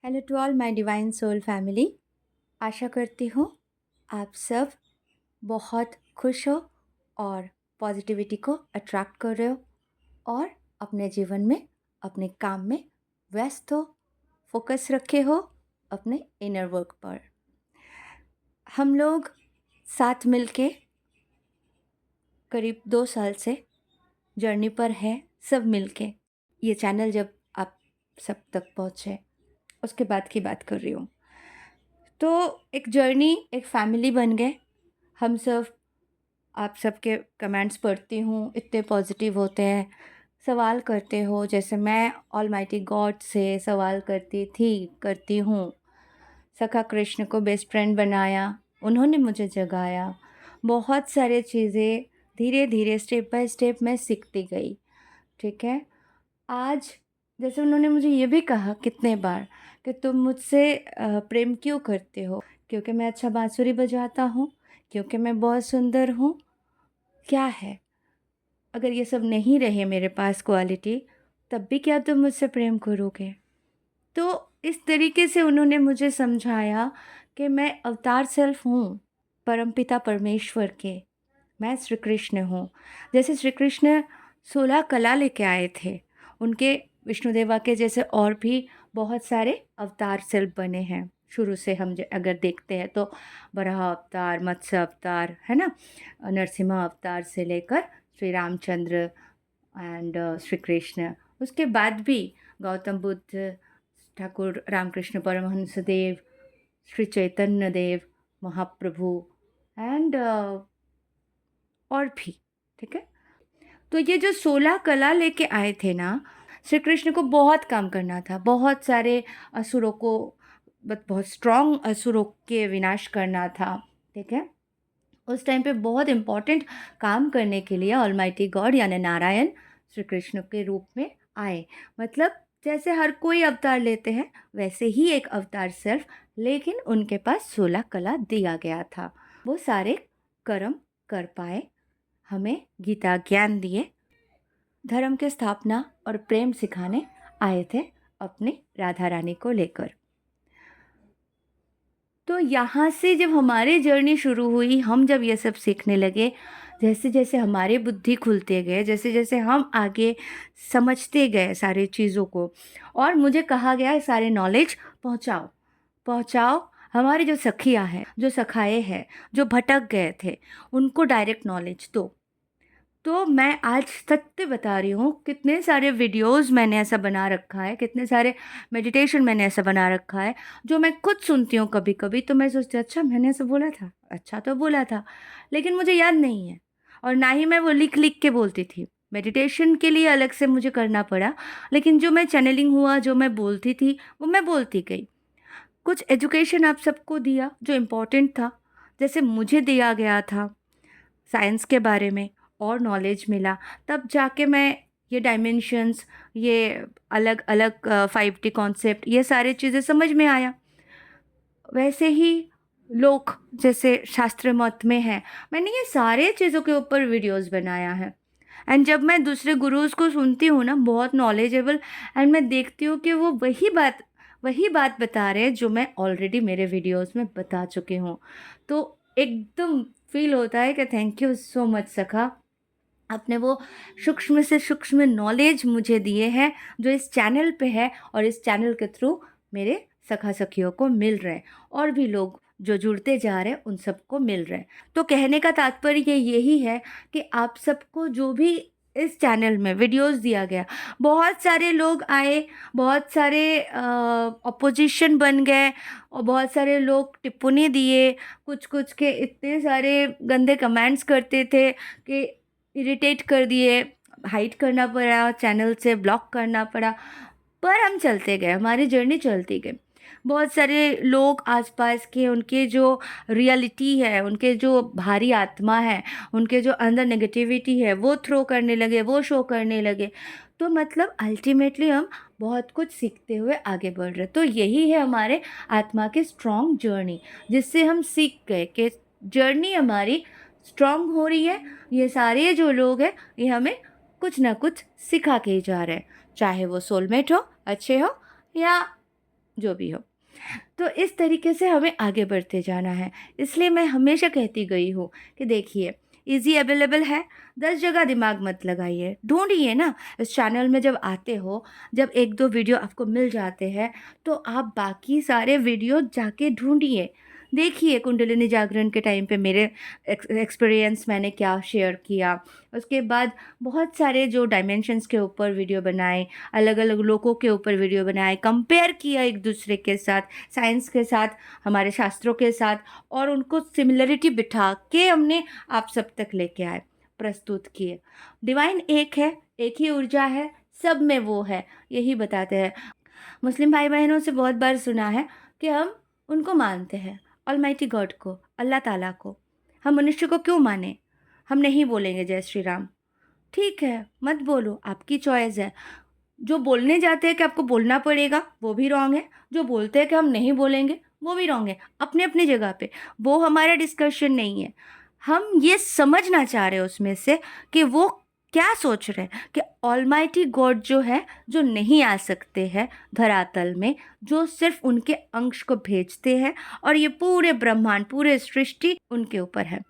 Hello to all my divine soul family. आशा करती हूँ आप सब बहुत खुश हो और पॉजिटिविटी को अट्रैक्ट कर रहे हो और अपने जीवन में अपने काम में व्यस्त हो, फोकस रखे हो अपने इनर वर्क पर। हम लोग साथ मिलके करीब 2 साल से जर्नी पर हैं, सब मिलके। ये चैनल जब आप सब तक पहुँचे उसके बाद की बात कर रही हूँ। तो एक जर्नी, एक फैमिली बन गए हम सब। आप सबके कमेंट्स पढ़ती हूँ, इतने पॉजिटिव होते हैं, सवाल करते हो जैसे मैं ऑलमाइटी गॉड से सवाल करती हूँ। सखा कृष्ण को बेस्ट फ्रेंड बनाया, उन्होंने मुझे जगाया। बहुत सारे चीज़ें धीरे धीरे स्टेप बाय स्टेप मैं सीखती गई। ठीक है, आज जैसे उन्होंने मुझे ये भी कहा कितने बार कि तुम मुझसे प्रेम क्यों करते हो? क्योंकि मैं अच्छा बांसुरी बजाता हूँ, क्योंकि मैं बहुत सुंदर हूँ, क्या है? अगर ये सब नहीं रहे मेरे पास क्वालिटी, तब भी क्या तुम मुझसे प्रेम करोगे? तो इस तरीके से उन्होंने मुझे समझाया कि मैं अवतार सेल्फ हूँ परमपिता परमेश्वर के। मैं श्री कृष्ण हूँ। जैसे श्री कृष्ण 16 कला लेके आए थे, उनके विष्णुदेवा के जैसे और भी बहुत सारे अवतार सेल्फ बने हैं। शुरू से हम अगर देखते हैं तो वराह अवतार, मत्स्य अवतार, है ना, नरसिम्हा अवतार से लेकर श्री रामचंद्र एंड श्री कृष्ण। उसके बाद भी गौतम बुद्ध, ठाकुर रामकृष्ण परमहंस देव, श्री चैतन्य देव महाप्रभु एंड और भी। ठीक है, तो ये जो 16 कला लेके आए थे ना, श्री कृष्ण को बहुत काम करना था, बहुत सारे असुरों को, बहुत स्ट्रॉन्ग असुरों के विनाश करना था। ठीक है, उस टाइम पे बहुत इम्पोर्टेंट काम करने के लिए ऑलमाइटी गॉड यानी नारायण श्री कृष्ण के रूप में आए। मतलब जैसे हर कोई अवतार लेते हैं वैसे ही एक अवतार सेल्फ, लेकिन उनके पास 16 कला दिया गया था। वो सारे कर्म कर पाए, हमें गीता ज्ञान दिए, धर्म के स्थापना और प्रेम सिखाने आए थे अपने राधा रानी को लेकर। तो यहाँ से जब हमारी जर्नी शुरू हुई, हम जब ये सब सीखने लगे, जैसे जैसे हमारे बुद्धि खुलते गए, जैसे जैसे हम आगे समझते गए सारी चीज़ों को, और मुझे कहा गया है सारे नॉलेज पहुँचाओ पहुँचाओ। हमारे जो सखियाँ हैं, जो सखाए हैं, जो भटक गए थे, उनको डायरेक्ट नॉलेज दो। तो मैं आज सत्य बता रही हूँ, कितने सारे वीडियोस मैंने ऐसा बना रखा है, कितने सारे मेडिटेशन मैंने ऐसा बना रखा है, जो मैं खुद सुनती हूँ कभी कभी तो मैं सोचती हूँ अच्छा मैंने ऐसा बोला था, अच्छा तो बोला था, लेकिन मुझे याद नहीं है। और ना ही मैं वो लिख लिख के बोलती थी, मेडिटेशन के लिए अलग से मुझे करना पड़ा, लेकिन जो मैं चैनलिंग हुआ, जो मैं बोलती थी वो मैं बोलती गई। कुछ एजुकेशन आप सबको दिया जो इम्पोर्टेंट था, जैसे मुझे दिया गया था साइंस के बारे में और नॉलेज मिला, तब जाके मैं ये डायमेंशंस, ये अलग अलग 5D कॉन्सेप्ट, ये सारी चीज़ें समझ में आया। वैसे ही लोक जैसे शास्त्र मत में है, मैंने ये सारे चीज़ों के ऊपर वीडियोस बनाया है। एंड जब मैं दूसरे गुरुज को सुनती हूँ ना, बहुत नॉलेजेबल, एंड मैं देखती हूँ कि वो वही बात बता रहे हैं जो मैं ऑलरेडी मेरे वीडियोस में बता चुकी हूँ, तो एकदम फील होता है कि थैंक यू सो मच सखा, आपने वो सूक्ष्म से सूक्ष्म नॉलेज मुझे दिए हैं जो इस चैनल पे है, और इस चैनल के थ्रू मेरे सखा सखियों को मिल रहे हैं, और भी लोग जो जुड़ते जा रहे हैं उन सबको मिल रहे हैं। तो कहने का तात्पर्य यही है कि आप सबको जो भी इस चैनल में वीडियोस दिया गया, बहुत सारे लोग आए, बहुत सारे अपोजिशन बन गए, और बहुत सारे लोग टिप्पणी दिए, कुछ कुछ के इतने सारे गंदे कमेंट्स करते थे कि इरिटेट कर दिए, हाइड करना पड़ा, चैनल से ब्लॉक करना पड़ा। पर हम चलते गए, हमारी जर्नी चलती गई। बहुत सारे लोग आसपास के, उनके जो रियलिटी है, उनके जो भारी आत्मा है, उनके जो अंदर नेगेटिविटी है वो थ्रो करने लगे, वो शो करने लगे। तो मतलब अल्टीमेटली हम बहुत कुछ सीखते हुए आगे बढ़ रहे। तो यही है हमारे आत्मा की स्ट्रॉन्ग जर्नी, जिससे हम सीख गए कि जर्नी हमारी स्ट्रॉन्ग हो रही है। ये सारे जो लोग हैं ये हमें कुछ ना कुछ सिखा के ही जा रहे हैं, चाहे वो सोलमेट हो, अच्छे हो, या जो भी हो। तो इस तरीके से हमें आगे बढ़ते जाना है। इसलिए मैं हमेशा कहती गई हूँ कि देखिए, ईज़ी अवेलेबल है, 10 जगह दिमाग मत लगाइए, ढूँढिए ना। इस चैनल में जब आते हो, जब 1-2 वीडियो आपको मिल जाते हैं, तो आप बाकी सारे वीडियो जाके ढूँढिए। देखिए कुंडलिनी जागरण के टाइम पे मेरे एक्सपीरियंस मैंने क्या शेयर किया। उसके बाद बहुत सारे जो डायमेंशंस के ऊपर वीडियो बनाए, अलग-अलग लोगों के ऊपर वीडियो बनाए, कंपेयर किया एक-दूसरे के साथ, साइंस के साथ, हमारे शास्त्रों के साथ, और उनको सिमिलरिटी बिठा के हमने आप सब तक लेके आए, प्रस्तुत किए। डिवाइन एक है, एक ही ऊर्जा है, सब में वो है, यही बताते हैं। मुस्लिम भाई-बहनों से बहुत बार सुना है कि हम उनको मानते हैं, ऑलमाइटी गॉड को, अल्लाह ताला को। हम मनुष्य को क्यों मानें? हम नहीं बोलेंगे जय श्री राम। ठीक है, मत बोलो, आपकी चॉइस है। जो बोलने जाते हैं कि आपको बोलना पड़ेगा, वो भी रॉन्ग है। जो बोलते हैं कि हम नहीं बोलेंगे, वो भी रॉन्ग है, अपनी-अपनी जगह पे। वो हमारा डिस्कशन नहीं है। हम ये समझना चाह रहे हैं उसमें से कि वो क्या सोच रहे हैं, कि ऑलमाइटी गॉड जो है, जो नहीं आ सकते हैं धरातल में, जो सिर्फ़ उनके अंश को भेजते हैं, और ये पूरे ब्रह्मांड, पूरे सृष्टि उनके ऊपर है।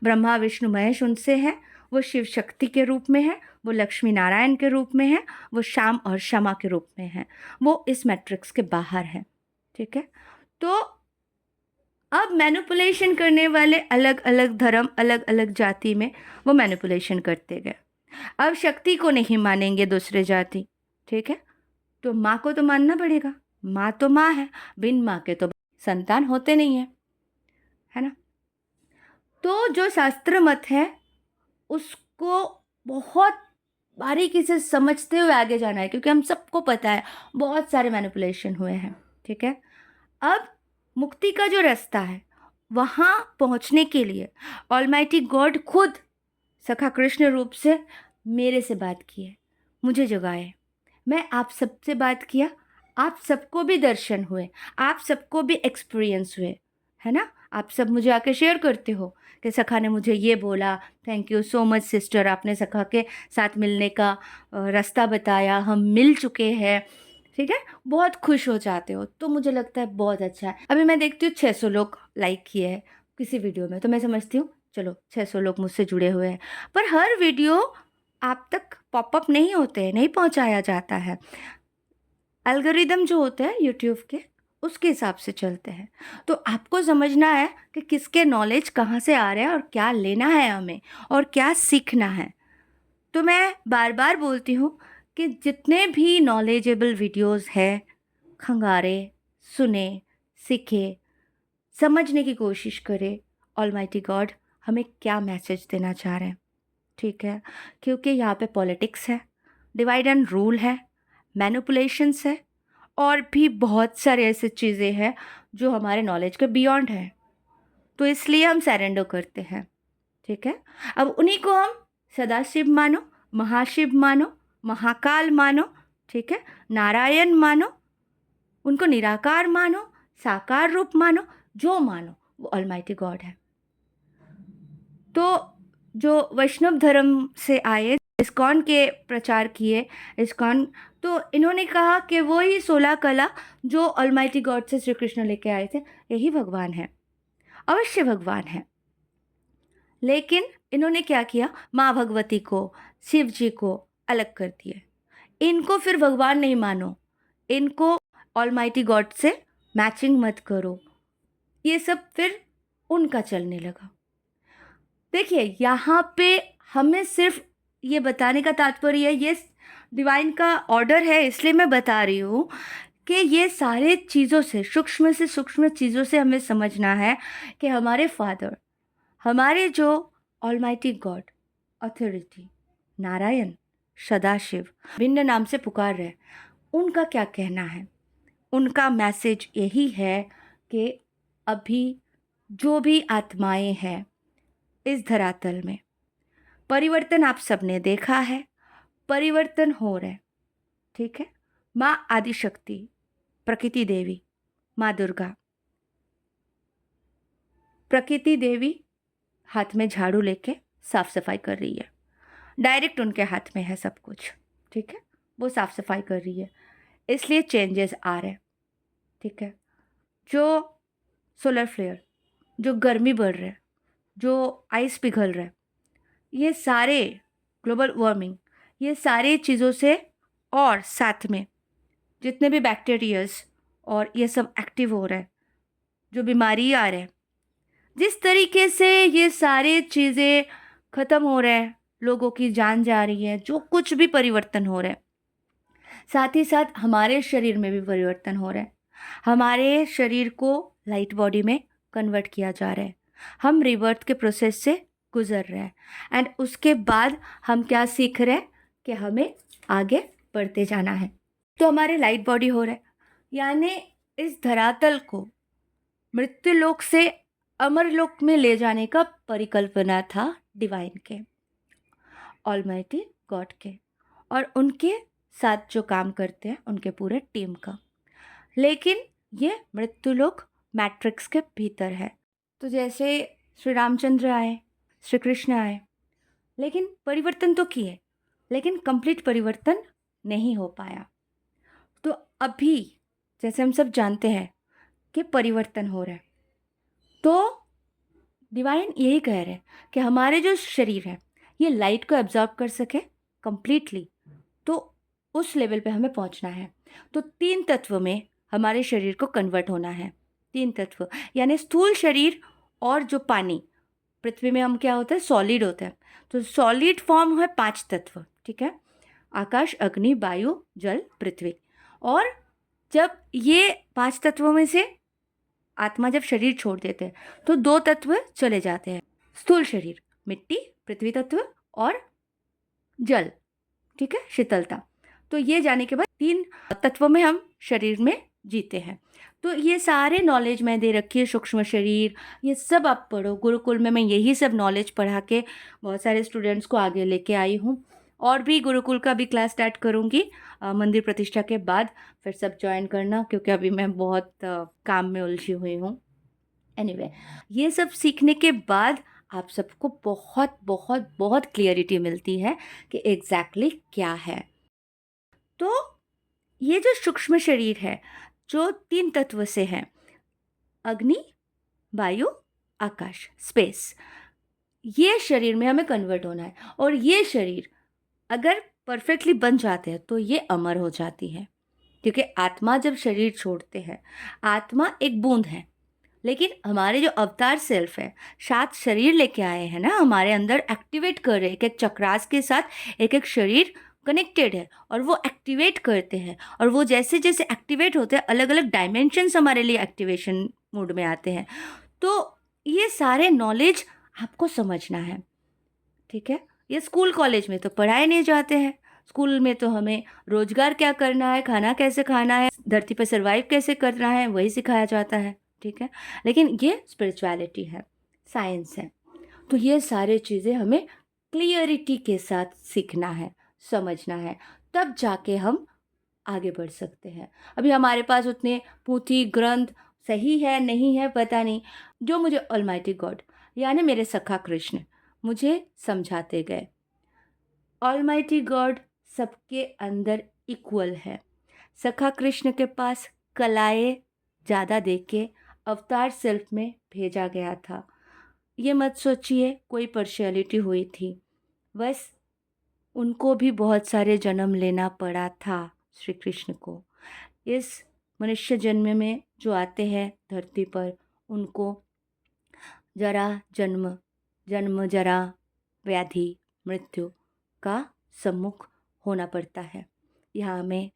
ब्रह्मा, विष्णु, महेश उनसे हैं, वो शिव शक्ति के रूप में है, वो लक्ष्मी नारायण के रूप में है, वो श्याम और क्षमा के रूप में है। वो इस मैट्रिक्स के बाहर है, ठीक है? तो अब मैनिपुलेशन करने वाले अलग-अलग धर्म, अलग-अलग जाति में वो मैनिपुलेशन करते गए। अब शक्ति को नहीं मानेंगे दूसरे जाति, ठीक है? तो माँ को तो मानना पड़ेगा, माँ तो माँ है, बिन माँ के तो संतान होते नहीं हैं, है ना? तो जो शास्त्र मत है, उसको बहुत बारीकी से समझते हुए आगे जाना है, क्योंकि हम सबको पता है बहुत सारे मैनिपुलेशन हुए हैं, ठीक है? अब मुक्ति का जो रास्ता है, वहाँ पहुँचने के लिए ऑलमाइटी गॉड खुद सखा कृष्ण रूप से मेरे से बात किए, मुझे जगाए। मैं आप सबसे बात किया, आप सबको भी दर्शन हुए, आप सबको भी एक्सपीरियंस हुए, है ना? आप सब मुझे आके शेयर करते हो कि सखा ने मुझे ये बोला, thank you so much sister, आपने सखा के साथ मिलने का रास्ता बताया, हम मिल चुके हैं, ठीक है? बहुत खुश हो जाते हो, तो मुझे लगता है बहुत अच्छा है। अभी मैं देखती हूँ 600 लोग लाइक किए हैं किसी वीडियो में, तो मैं समझती हूँ चलो 600 लोग मुझसे जुड़े हुए हैं। पर हर वीडियो आप तक पॉपअप नहीं होते हैं, नहीं पहुँचाया जाता है। एल्गोरिदम जो होते हैं यूट्यूब के, उसके हिसाब से चलते हैं। तो आपको समझना है कि किसके नॉलेज कहाँ से आ रहे हैं और क्या लेना है हमें और क्या सीखना है। तो मैं बार-बार बोलती हूँ कि जितने भी नॉलेजेबल वीडियोज़ हैं, खंगारे, सुने, सीखे, समझने की कोशिश करें, ऑलमाइटी गॉड हमें क्या मैसेज देना चाह रहे हैं, ठीक है? क्योंकि यहाँ पे पॉलिटिक्स है, डिवाइड एंड रूल है, मैनिपुलेशंस है, और भी बहुत सारे ऐसे चीज़ें हैं जो हमारे नॉलेज के बियॉन्ड है। तो इसलिए हम सरेंडर करते हैं, ठीक है? अब उन्हीं को हम सदाशिव मानो, महाशिव मानो, महाकाल मानो, ठीक है? नारायण मानो, उनको निराकार मानो, साकार रूप मानो, जो मानो, वो ऑलमाइटी गॉड है। तो जो वैष्णव धर्म से आए, इस्कॉन के प्रचार किए, इस्कॉन, तो इन्होंने कहा कि वो ही 16 कला जो ऑलमाइटी गॉड से श्री कृष्ण लेके आए थे, यही भगवान है, अवश्य भगवान है। लेकिन इन्होंने क्या किया, माँ भगवती को, शिव जी को अलग कर दिए। इनको फिर भगवान नहीं मानो, इनको ऑलमाइटी गॉड से मैचिंग मत करो, ये सब फिर उनका चलने लगा। देखिए यहाँ पे हमें सिर्फ ये बताने का तात्पर्य है, ये डिवाइन का ऑर्डर है, इसलिए मैं बता रही हूँ कि ये सारे चीज़ों से सूक्ष्म चीज़ों से हमें समझना है कि हमारे फादर, हमारे जो almighty God, authority, Narayan, Sadashiv, भिन्न नाम से पुकार रहे, उनका क्या कहना है। उनका मैसेज यही है कि अभी जो भी आत्माएं हैं इस धरातल में, परिवर्तन आप सबने देखा है, परिवर्तन हो रहा है, ठीक है? माँ आदिशक्ति, प्रकृति देवी, माँ दुर्गा, प्रकृति देवी हाथ में झाड़ू लेके साफ सफाई कर रही है, डायरेक्ट उनके हाथ में है सब कुछ, ठीक है? वो साफ सफाई कर रही है, इसलिए चेंजेस आ रहे हैं। ठीक है? जो सोलर फ्लेयर, जो गर्मी बढ़ रहा है, जो आइस पिघल रहा है, ये सारे ग्लोबल वार्मिंग, ये सारी चीज़ों से, और साथ में जितने भी बैक्टीरियाज और ये सब एक्टिव हो रहा है, जो बीमारी आ रहा है, जिस तरीके से ये सारी चीज़ें ख़त्म हो रहे हैं, लोगों की जान जा रही है, जो कुछ भी परिवर्तन हो रहा है, साथ ही साथ हमारे शरीर में भी परिवर्तन हो रहा है। हमारे शरीर को लाइट बॉडी में कन्वर्ट किया जा रहा है। हम रिबर्थ के प्रोसेस से गुजर रहे हैं, एंड उसके बाद हम क्या सीख रहे हैं कि हमें आगे बढ़ते जाना है। तो हमारे लाइट बॉडी हो रहा है, यानी इस धरातल को मृत्युलोक से अमरलोक में ले जाने का परिकल्पना था डिवाइन के, ऑलमाइटी गॉड के, और उनके साथ जो काम करते हैं उनके पूरे टीम का। लेकिन ये मृत्युलोक मैट्रिक्स के भीतर है। तो जैसे श्री रामचंद्र आए, श्री कृष्ण आए, लेकिन परिवर्तन तो किए, लेकिन कंप्लीट परिवर्तन नहीं हो पाया। तो अभी जैसे हम सब जानते हैं कि परिवर्तन हो रहा है, तो डिवाइन यही कह रहे हैं कि हमारे जो शरीर है ये लाइट को एब्जॉर्ब कर सके कंप्लीटली, तो उस लेवल पे हमें पहुंचना है। तो 3 तत्व में हमारे शरीर को कन्वर्ट होना है। 3 तत्व यानी स्थूल शरीर और जो पानी, पृथ्वी में हम क्या होता है, सॉलिड होता है, तो सॉलिड फॉर्म है 5 तत्व, ठीक है? आकाश, अग्नि, वायु, जल, पृथ्वी। और जब ये 5 तत्वों में से आत्मा जब शरीर छोड़ देते हैं तो 2 तत्व चले जाते हैं। स्थूल शरीर मिट्टी, पृथ्वी तत्व, और जल, ठीक है, शीतलता। तो ये जाने के बाद 3 तत्वों में हम शरीर में जीते हैं। तो ये सारे नॉलेज मैं दे रखी है, सूक्ष्म शरीर, ये सब आप पढ़ो। गुरुकुल में मैं यही सब नॉलेज पढ़ा के बहुत सारे स्टूडेंट्स को आगे लेके आई हूँ, और भी गुरुकुल का भी क्लास स्टार्ट करूँगी मंदिर प्रतिष्ठा के बाद। फिर सब ज्वाइन करना, क्योंकि अभी मैं बहुत काम में उलझी हुई हूँ। एनीवे, ये सब सीखने के बाद आप सबको बहुत बहुत बहुत क्लियरिटी मिलती है कि एग्जैक्टली क्या है। तो ये जो सूक्ष्म शरीर है, जो 3 तत्व से है, अग्नि, वायु, आकाश, स्पेस, ये शरीर में हमें कन्वर्ट होना है। और ये शरीर अगर परफेक्टली बन जाते हैं तो ये अमर हो जाती है, क्योंकि आत्मा जब शरीर छोड़ते हैं, आत्मा एक बूंद है, लेकिन हमारे जो अवतार सेल्फ है, 7 शरीर लेके आए हैं ना, हमारे अंदर एक्टिवेट कर रहे हैं। एक एक चक्रास के साथ एक एक शरीर कनेक्टेड है, और वो एक्टिवेट करते हैं, और वो जैसे जैसे एक्टिवेट होते हैं अलग अलग डायमेंशंस हमारे लिए एक्टिवेशन मोड में आते हैं। तो ये सारे नॉलेज आपको समझना है, ठीक है? ये स्कूल कॉलेज में तो पढ़ाए नहीं जाते हैं। स्कूल में तो हमें रोजगार क्या करना है, खाना कैसे खाना है, धरती पर सर्वाइव कैसे करना है, वही सिखाया जाता है, ठीक है? लेकिन ये स्पिरिचुअलिटी है, साइंस है। तो ये सारी चीज़ें हमें क्लियरिटी के साथ सीखना है, समझना है, तब जाके हम आगे बढ़ सकते हैं। अभी हमारे पास उतने पोथी ग्रंथ सही है नहीं है पता नहीं, जो मुझे ऑलमाइटी गॉड यानी मेरे सखा कृष्ण मुझे समझाते गए। ऑलमाइटी गॉड सबके अंदर इक्वल है। सखा कृष्ण के पास कलाएं ज़्यादा देख के अवतार सेल्फ में भेजा गया था। ये मत सोचिए कोई पर्शियलिटी हुई थी, बस उनको भी बहुत सारे जन्म लेना पड़ा था श्री कृष्ण को। इस मनुष्य जन्म में जो आते हैं धरती पर, उनको जरा जन्म, जन्म जरा व्याधि मृत्यु का सम्मुख होना पड़ता है। यहाँ हमें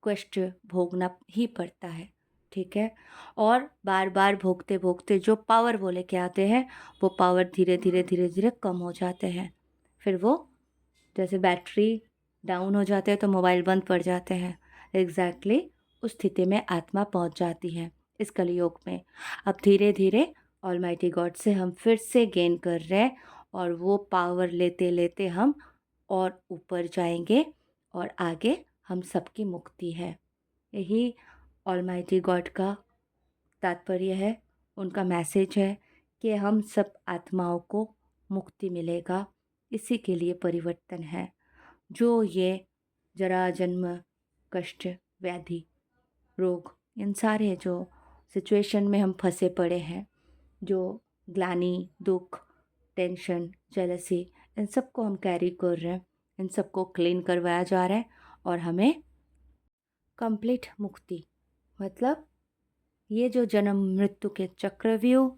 कष्ट भोगना ही पड़ता है, ठीक है? और बार बार भोगते भोगते जो पावर वो लेके आते हैं, वो पावर धीरे धीरे धीरे धीरे कम हो जाते हैं। फिर वो जैसे बैटरी डाउन हो जाते हैं तो मोबाइल बंद पड़ जाते हैं, एग्जैक्टली उस स्थिति में आत्मा पहुंच जाती है इस कलयुग में। अब धीरे धीरे ऑलमाइटी गॉड से हम फिर से गेन कर रहे हैं, और वो पावर लेते लेते हम और ऊपर जाएंगे, और आगे हम सबकी मुक्ति है। यही ऑलमाइटी गॉड का तात्पर्य है, उनका मैसेज है कि हम सब आत्माओं को मुक्ति मिलेगा। इसी के लिए परिवर्तन है। जो ये जरा जन्म, कष्ट, व्याधि, रोग इन सारे जो सिचुएशन में हम फंसे पड़े हैं, जो ग्लानि, दुख, टेंशन, जेलसी, इन सबको हम कैरी कर रहे हैं, इन सबको क्लीन करवाया जा रहा है और हमें कंप्लीट मुक्ति, मतलब ये जो जन्म मृत्यु के चक्रव्यूह,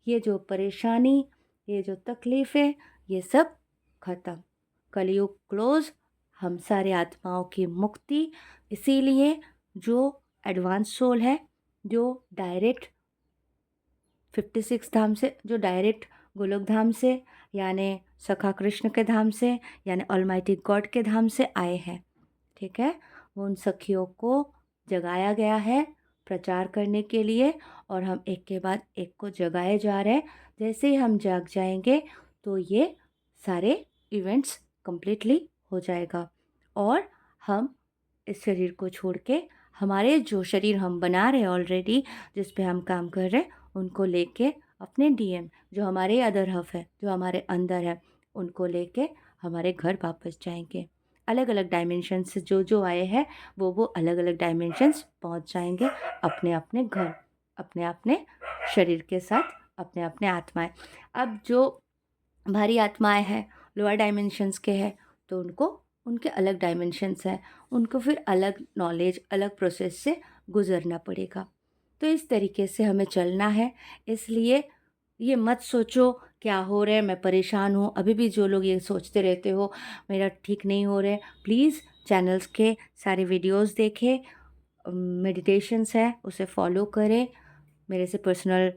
ये जो परेशानी, ये जो तकलीफ़ें, ये सब ख़त्म, कलयुग क्लोज़, हम सारे आत्माओं की मुक्ति। इसीलिए जो एडवांस सोल है, जो डायरेक्ट 56 धाम से, जो डायरेक्ट गोलोक धाम से, यानी सखा कृष्ण के धाम से, यानी ऑलमाइटी गॉड के धाम से आए हैं, ठीक है, वो उन सखियों को जगाया गया है प्रचार करने के लिए, और हम एक के बाद एक को जगाए जा रहे हैं। जैसे ही हम जाग जाएंगे तो ये सारे इवेंट्स कंप्लीटली हो जाएगा और हम इस शरीर को छोड़ के हमारे जो शरीर हम बना रहे हैं ऑलरेडी, जिस पे हम काम कर रहे हैं, उनको लेके अपने डीएम जो हमारे अदर हफ है, जो हमारे अंदर है, उनको लेके हमारे घर वापस जाएंगे। अलग अलग डायमेंशन से जो आए हैं वो अलग अलग डायमेंशंस पहुंच जाएंगे अपने अपने घर, अपने अपने शरीर के साथ, अपने अपने आत्माएं। अब जो भारी आत्माएं हैं, लोअर डायमेंशंस के हैं, तो उनको उनके अलग डायमेंशंस हैं, उनको फिर अलग नॉलेज, अलग प्रोसेस से गुजरना पड़ेगा। तो इस तरीके से हमें चलना है। इसलिए ये मत सोचो क्या हो रहा है, मैं परेशान हूँ। अभी भी जो लोग ये सोचते रहते हो मेरा ठीक नहीं हो रहा है, प्लीज़ चैनल्स के सारे वीडियोस देखें, मेडिटेशंस है उसे फॉलो करें, मेरे से पर्सनल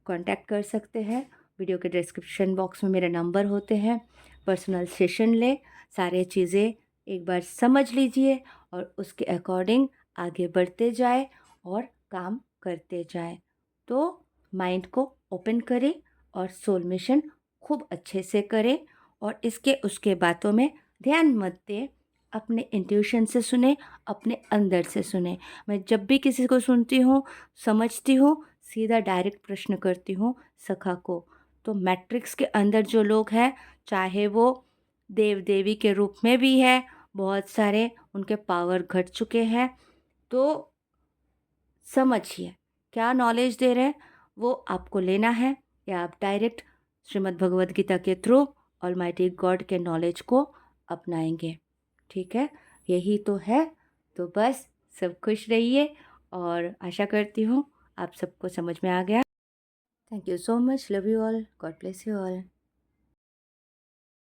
कांटेक्ट कर सकते हैं। वीडियो के डिस्क्रिप्शन बॉक्स में मेरे नंबर होते हैं, पर्सनल सेशन लें, सारे चीज़ें एक बार समझ लीजिए और उसके अकॉर्डिंग आगे बढ़ते जाए और काम करते जाए। तो माइंड को ओपन करें और सोल मिशन खूब अच्छे से करें और इसके उसके बातों में ध्यान मत दें, अपने इंट्यूशन से सुने, अपने अंदर से सुने। मैं जब भी किसी को सुनती हूँ, समझती हूँ, सीधा डायरेक्ट प्रश्न करती हूँ सखा को। तो मैट्रिक्स के अंदर जो लोग हैं, चाहे वो देव देवी के रूप में भी है, बहुत सारे उनके पावर घट चुके हैं, तो समझिए क्या नॉलेज दे रहे हैं, वो आपको लेना है या आप डायरेक्ट श्रीमद् भगवद गीता के थ्रू ऑलमाइटी गॉड के नॉलेज को अपनाएंगे। ठीक है, यही तो है। तो बस सब खुश रहिए और आशा करती हूँ आप सबको समझ में आ गया। Thank you so much, love you all, God bless you all.